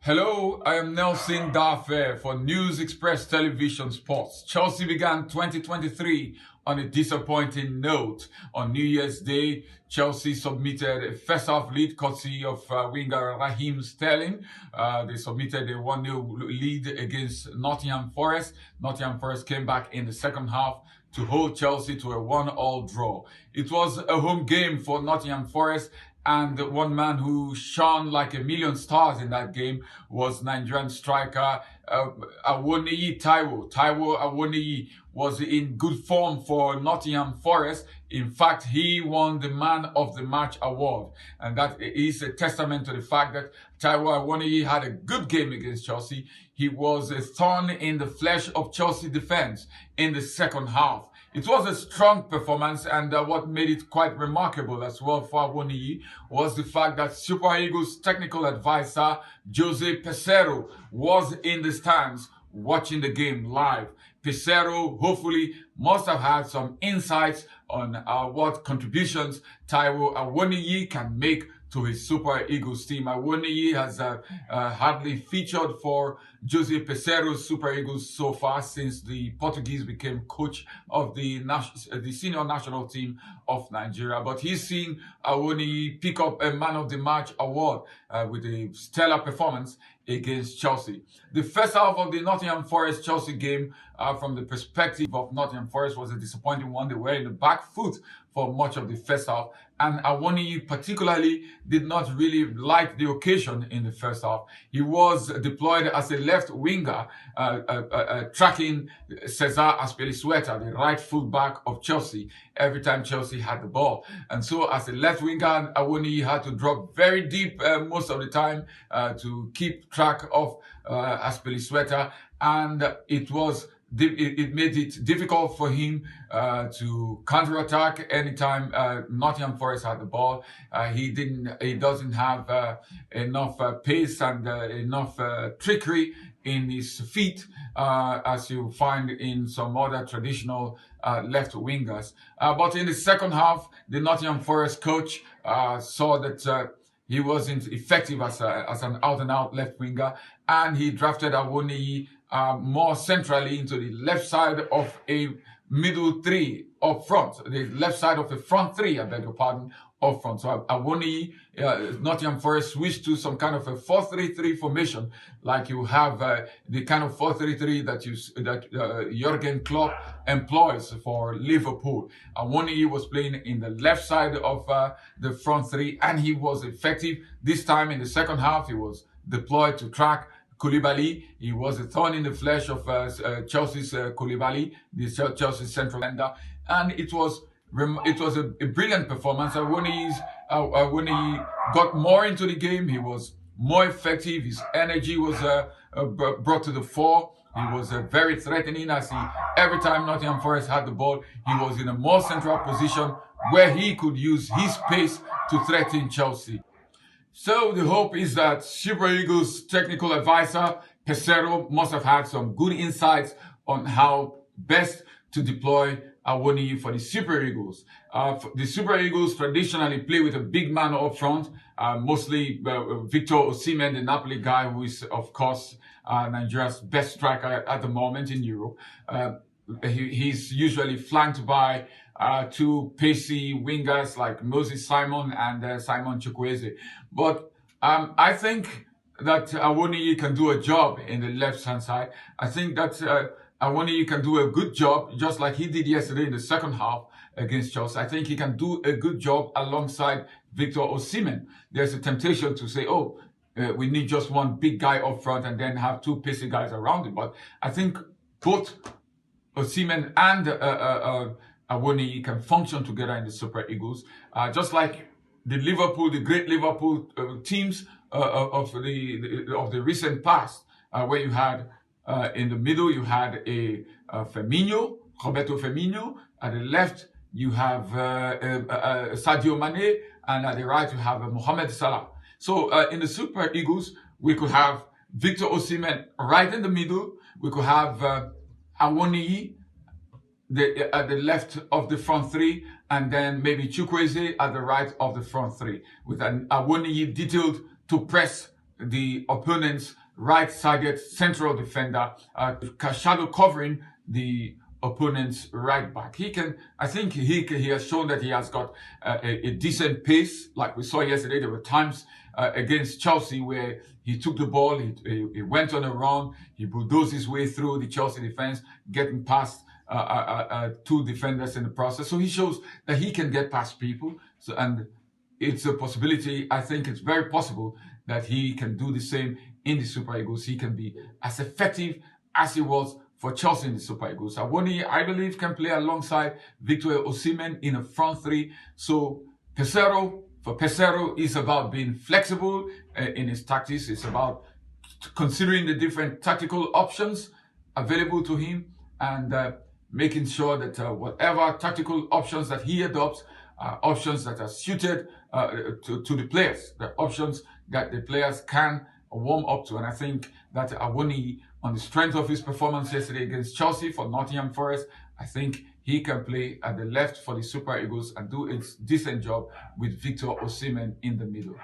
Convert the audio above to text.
Hello, I am Nelson Dafe for News Express Television Sports. Chelsea began 2023 on a disappointing note. On New Year's Day, Chelsea submitted a first-half lead courtesy of winger Raheem Sterling. They submitted a 1-0 lead against Nottingham Forest. Nottingham Forest came back in the second half to hold Chelsea to a 1-1 draw. It was a home game for Nottingham Forest, and one man who shone like a million stars in that game was Nigerian striker Awoniyi Taiwo. Awoniyi was in good form for Nottingham Forest. In fact, he won the Man of the Match award. And that is a testament to the fact that Taiwo Awoniyi had a good game against Chelsea. He was a thorn in the flesh of Chelsea defense in the second half. It was a strong performance, and what made it quite remarkable as well for Awoniyi was the fact that Super Eagles technical advisor Jose Peseiro was in the stands watching the game live. Peseiro hopefully must have had some insights on what contributions Taiwo Awoniyi can make to his Super Eagles team. Awoniyi has hardly featured for Jose Peseiro's Super Eagles so far since the Portuguese became coach of the senior national team of Nigeria. But he's seen Awoniyi pick up a Man of the Match award with a stellar performance against Chelsea. The first half of the Nottingham Forest-Chelsea game, from the perspective of Nottingham Forest, was a disappointing one. They were in the back foot for much of the first half, and Awoniyi particularly did not really like the occasion in the first half. He was deployed as a left winger, tracking Cesar Azpilicueta, the right fullback of Chelsea, every time Chelsea had the ball. And so as a left winger, Awoniyi had to drop very deep most of the time to keep track of Azpilicueta, and it made it difficult for him to counterattack anytime Nottingham Forest had the ball. He doesn't have enough pace and enough trickery in his feet, as you find in some other traditional left wingers. But in the second half, the Nottingham Forest coach saw that he wasn't effective as an out-and-out left winger, and he drafted Awoniyi more centrally into the left side of a middle three up front, the left side of a front three, I beg your pardon, up front. So Awoniyi, Nottingham Forest switched to some kind of a 4-3-3 formation, like you have the kind of 4-3-3 that Jurgen Klopp employs for Liverpool. Awoniyi was playing in the left side of the front three, and he was effective. This time in the second half, he was deployed to track Koulibaly. He was a thorn in the flesh of Chelsea's Koulibaly, the Chelsea central defender, and it was a brilliant performance. Awoniyi got more into the game. He was more effective. His energy was brought to the fore. He was very threatening, as every time Nottingham Forest had the ball, he was in a more central position where he could use his pace to threaten Chelsea. So the hope is that Super Eagles technical advisor Peseiro must have had some good insights on how best to deploy Awoniyi for the Super Eagles. The Super Eagles traditionally play with a big man up front, mostly Victor Osimhen, the Napoli guy, who is, of course, Nigeria's best striker at the moment in Europe. He's usually flanked by two pacey wingers like Moses Simon and Simon Chukwueze. But I think that Awoniyi can do a job in the left-hand side. I think that Awoniyi can do a good job, just like he did yesterday in the second half against Chelsea. I think he can do a good job alongside Victor Osimhen. There's a temptation to say, we need just one big guy up front and then have two pacey guys around him. But I think both Osimhen and Awoniyi can function together in the Super Eagles, just like the great Liverpool teams of the recent past, where you had in the middle you had a Roberto Firmino. At the left you have Sadio Mane, and at the right you have Mohamed Salah. So in the Super Eagles we could have Victor Osimhen right in the middle. We could have Awoniyi at the left of the front three, and then maybe Chukwueze at the right of the front three, with an Awoniyi detailed to press the opponent's right-sided central defender, shadow covering the opponent's right back. I think he has shown that he has got a decent pace. Like we saw yesterday, there were times against Chelsea where he took the ball, he went on a run, he bulldozed his way through the Chelsea defense, getting past two defenders in the process. So he shows that he can get past people. And it's a possibility. I think it's very possible that he can do the same in the Super Eagles. He can be as effective as he was for Chelsea in the Super Eagles. Awoniyi, I believe, can play alongside Victor Osimhen in a front three. So Peseiro is about being flexible in his tactics. It's about considering the different tactical options available to him and making sure that whatever tactical options that he adopts are options that are suited to the players, the options that the players can warm up to. And I think that Awoniyi, on the strength of his performance yesterday against Chelsea for Nottingham Forest, I think he can play at the left for the Super Eagles and do a decent job with Victor Osimhen in the middle.